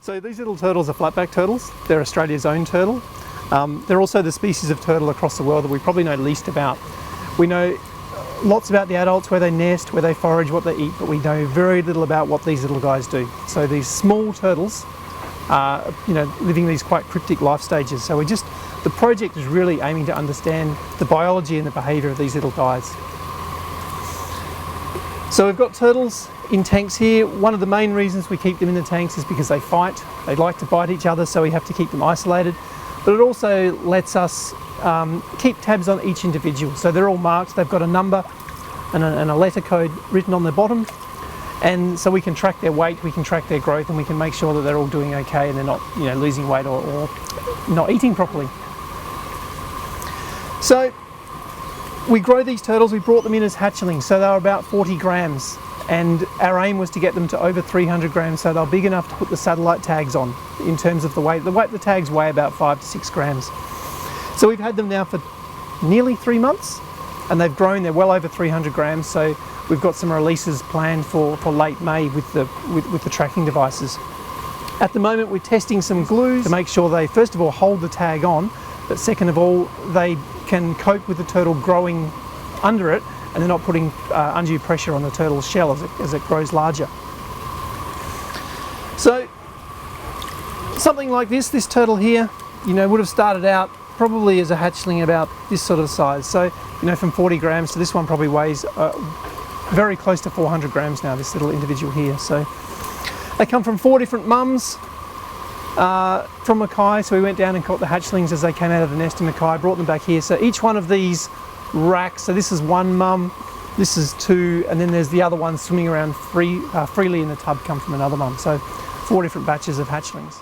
So these little turtles are flatback turtles. They're Australia's own turtle. They're also the species of turtle across the world that we probably know least about. We know lots about the adults, where they nest, where they forage, what they eat, but we know very little about what these little guys do. So these small turtles are, living these quite cryptic life stages. So the project is really aiming to understand the biology and the behaviour of these little guys. So we've got turtles in tanks here. One of the main reasons we keep them in the tanks is because they fight. They like to bite each other, so we have to keep them isolated. But it also lets us keep tabs on each individual. So they're all marked, they've got a number and a letter code written on the bottom. And so we can track their weight, we can track their growth, and we can make sure that they're all doing okay and they're not losing weight or not eating properly. So we grow these turtles, we brought them in as hatchlings, so they were about 40 grams. And our aim was to get them to over 300 grams, so they're big enough to put the satellite tags on in terms of the weight. The tags weigh about 5 to 6 grams. So we've had them now for nearly 3 months, and they've grown. They're well over 300 grams, so we've got some releases planned for late May with the tracking devices. At the moment we're testing some glues to make sure they first of all hold the tag on, but second of all they can cope with the turtle growing under it, and they're not putting undue pressure on the turtle's shell as it grows larger. So something like this turtle here, would have started out probably as a hatchling about this sort of size. So, from 40 grams to this one probably weighs very close to 400 grams now, this little individual here. So they come from 4 different mums from Mackay. So we went down and caught the hatchlings as they came out of the nest in Mackay, brought them back here. So each one of these racks, so this is one mum, this is 2, and then there's the other one swimming around freely in the tub, come from another mum. So 4 different batches of hatchlings.